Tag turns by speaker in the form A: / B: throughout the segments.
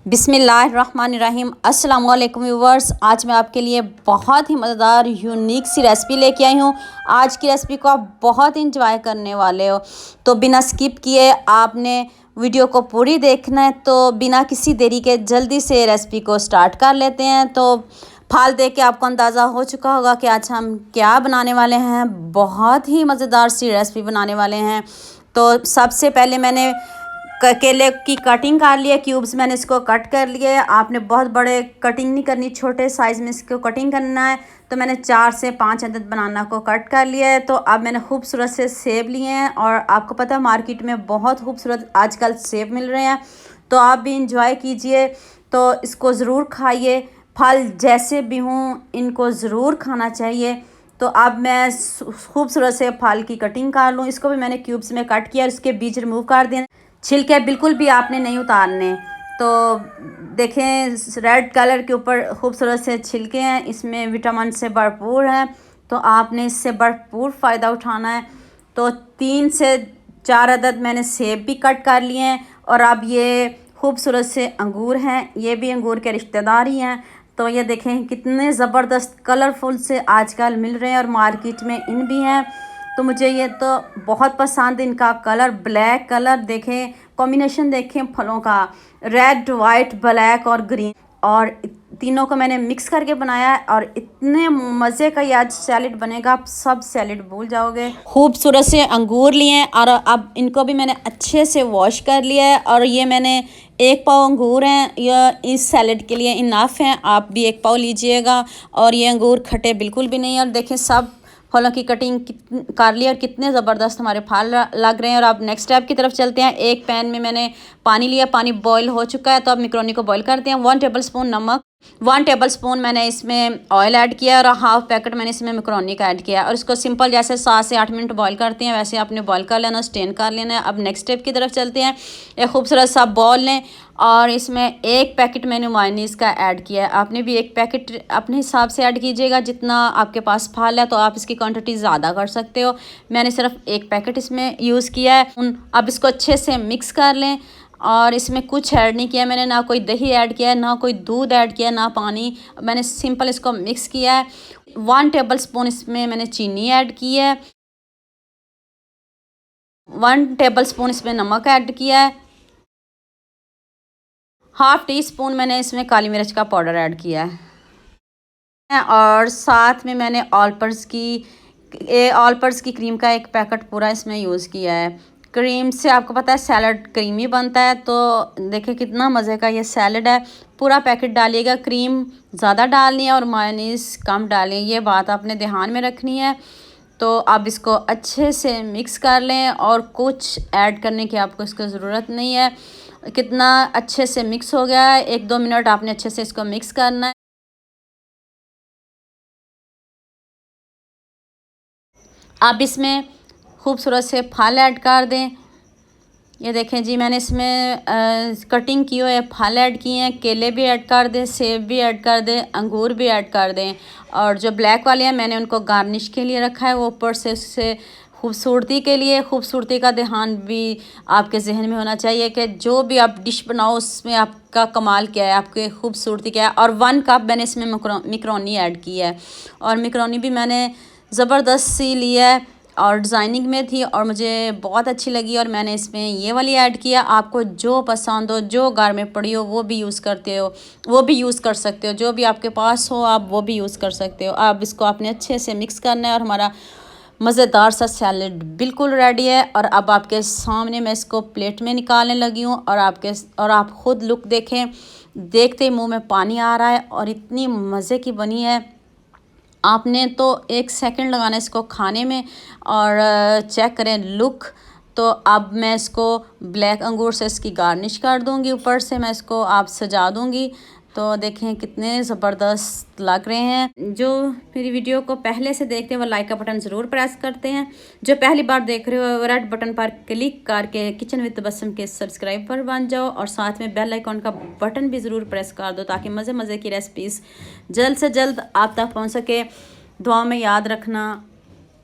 A: बिस्मिल्लाहिर्रहमानिर्रहीम। अस्सलाम वालेकुम व्यूअर्स, आज मैं आपके लिए बहुत ही मज़ेदार यूनिक सी रेसिपी लेके आई हूँ। आज की रेसिपी को आप बहुत इंजॉय करने वाले हो, तो बिना स्किप किए आपने वीडियो को पूरी देखना है। तो बिना किसी देरी के जल्दी से रेसिपी को स्टार्ट कर लेते हैं। तो फाल देख के आपको अंदाज़ा हो चुका होगा कि आज हम क्या बनाने वाले हैं। बहुत ही मज़ेदार सी रेसिपी बनाने वाले हैं। तो सबसे पहले मैंने केले की कटिंग कर लिया, क्यूब्स मैंने इसको कट कर लिए। आपने बहुत बड़े कटिंग नहीं करनी, छोटे साइज़ में इसको कटिंग करना है। तो मैंने 4 से 5 अदद बनाना को कट कर लिया है। तो अब मैंने खूबसूरत से सेब लिए हैं, और आपको पता है मार्केट में बहुत खूबसूरत आजकल सेब मिल रहे हैं। तो आप भी इंजॉय कीजिए, तो इसको ज़रूर खाइए। फल जैसे भी हों, इनको ज़रूर खाना चाहिए। तो अब मैं खूबसूरत से फल की कटिंग कर लूँ। इसको भी मैंने क्यूब्स में कट किया और इसके बीज रिमूव कर दिए। छिलके बिल्कुल भी आपने नहीं उतारने। तो देखें, रेड कलर के ऊपर खूबसूरत से छिलके हैं, इसमें विटामिन से भरपूर है। तो आपने इससे भरपूर फ़ायदा उठाना है। तो 3 से 4 अदद मैंने सेब भी कट कर लिए हैं। और अब ये खूबसूरत से अंगूर हैं, ये भी अंगूर के रिश्तेदार ही हैं। तो ये देखें कितने ज़बरदस्त कलरफुल से आजकल मिल रहे हैं, और मार्केट में इन भी हैं। तो मुझे ये तो बहुत पसंद, इनका कलर ब्लैक कलर देखें, कॉम्बिनेशन देखें फलों का, रेड वाइट ब्लैक और ग्रीन, और तीनों को मैंने मिक्स करके बनाया है। और इतने मज़े का ये आज सैलेड बनेगा, आप सब सैलेड भूल जाओगे। खूबसूरत से अंगूर लिए हैं, और अब इनको भी मैंने अच्छे से वॉश कर लिया है। और ये मैंने 1 पाव अंगूर हैं, यह इस सैलेड के लिए इनाफ हैं। आप भी 1 पाव लीजिएगा। और ये अंगूर खट्टे बिल्कुल भी नहीं है। और देखें सब फलों की कटिंग कर ली, और कितने ज़बरदस्त हमारे फल लग रहे हैं। और अब नेक्स्ट स्टेप की तरफ चलते हैं। एक पैन में मैंने पानी लिया, पानी बॉईल हो चुका है। तो अब मैकरोनी को बॉईल करते हैं। 1 टेबल स्पून नमक, 1 टेबल स्पून मैंने इसमें ऑयल ऐड किया, और हाफ पैकेट मैंने इसमें मैकरोनी का ऐड किया। और इसको सिंपल जैसे 7 से 8 मिनट बॉईल करते हैं, वैसे आपने बॉईल कर लेना, स्टेन कर लेना है। अब नेक्स्ट स्टेप की तरफ चलते हैं। एक खूबसूरत सा बॉल लें, और इसमें 1 पैकेट मैंने मायोनीज़ का ऐड किया है। आपने भी 1 पैकेट अपने हिसाब से ऐड कीजिएगा, जितना आपके पास फल है तो आप इसकी क्वांटिटी ज़्यादा कर सकते हो। मैंने सिर्फ 1 पैकेट इसमें यूज़ किया है। अब इसको अच्छे से मिक्स कर लें, और इसमें कुछ ऐड नहीं किया मैंने, ना कोई दही ऐड किया है, ना कोई दूध ऐड किया, ना पानी। मैंने सिंपल इसको मिक्स किया है। 1 टेबल स्पून इसमें मैंने चीनी ऐड की है, 1 टेबल स्पून इसमें नमक ऐड किया है, हाफ़ टी स्पून मैंने इसमें काली मिर्च का पाउडर ऐड किया है। और साथ में मैंने ऑल पर्स की क्रीम का 1 पैकेट पूरा इसमें यूज़ किया है। क्रीम से आपको पता है सैलड क्रीमी बनता है। तो देखिए कितना मज़े का ये सैलड है। पूरा पैकेट डालिएगा, क्रीम ज़्यादा डालनी है और मायोनीज़ कम डालें, ये बात आपने ध्यान में रखनी है। तो आप इसको अच्छे से मिक्स कर लें, और कुछ ऐड करने की आपको इसको ज़रूरत नहीं है। कितना अच्छे से मिक्स हो गया है। 1-2 मिनट आपने अच्छे से इसको मिक्स करना है। आप इसमें खूबसूरत से फल ऐड कर दें। ये देखें जी, मैंने इसमें कटिंग की हुई है, फल ऐड किए हैं, केले भी ऐड कर दें, सेब भी ऐड कर दें, अंगूर भी ऐड कर दें। और जो ब्लैक वाले हैं मैंने उनको गार्निश के लिए रखा है, वो ऊपर से उससे खूबसूरती के लिए। खूबसूरती का ध्यान भी आपके जहन में होना चाहिए कि जो भी आप डिश बनाओ उसमें आपका कमाल क्या है, आपकी खूबसूरती क्या है। और 1 कप मैंने इसमें मैकरोनी ऐड की है, और मैकरोनी भी मैंने ज़बरदस्त सी ली है, और डिज़ाइनिंग में थी और मुझे बहुत अच्छी लगी, और मैंने इसमें ये वाली ऐड किया। आपको जो पसंद हो, जो घर में पड़ी हो, वो भी यूज़ करते हो, वो भी यूज़ कर सकते हो। जो भी आपके पास हो आप वो भी यूज़ कर सकते हो। अब इसको आपने अच्छे से मिक्स करना है, और हमारा मज़ेदार सा सैलेड बिल्कुल रेडी है। और अब आपके सामने मैं इसको प्लेट में निकालने लगी हूँ, और आप ख़ुद लुक देखें, देखते ही मुँह में पानी आ रहा है, और इतनी मज़े की बनी है। आपने तो 1 सेकंड लगाना है इसको खाने में, और चेक करें लुक। तो अब मैं इसको ब्लैक अंगूर से इसकी गार्निश कर दूंगी, ऊपर से मैं इसको आप सजा दूंगी। तो देखें कितने ज़बरदस्त लग रहे हैं। जो मेरी वीडियो को पहले से देखते हैं वो लाइक का बटन ज़रूर प्रेस करते हैं। जो पहली बार देख रहे हो रेड बटन पर क्लिक करके किचन विद बसम के सब्सक्राइबर बन जाओ, और साथ में बेल आइकॉन का बटन भी ज़रूर प्रेस कर दो, ताकि मज़े मज़े की रेसिपीज़ जल्द से जल्द आप तक पहुँच सके। दुआ में याद रखना।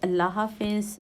A: अल्लाह हाफिज़।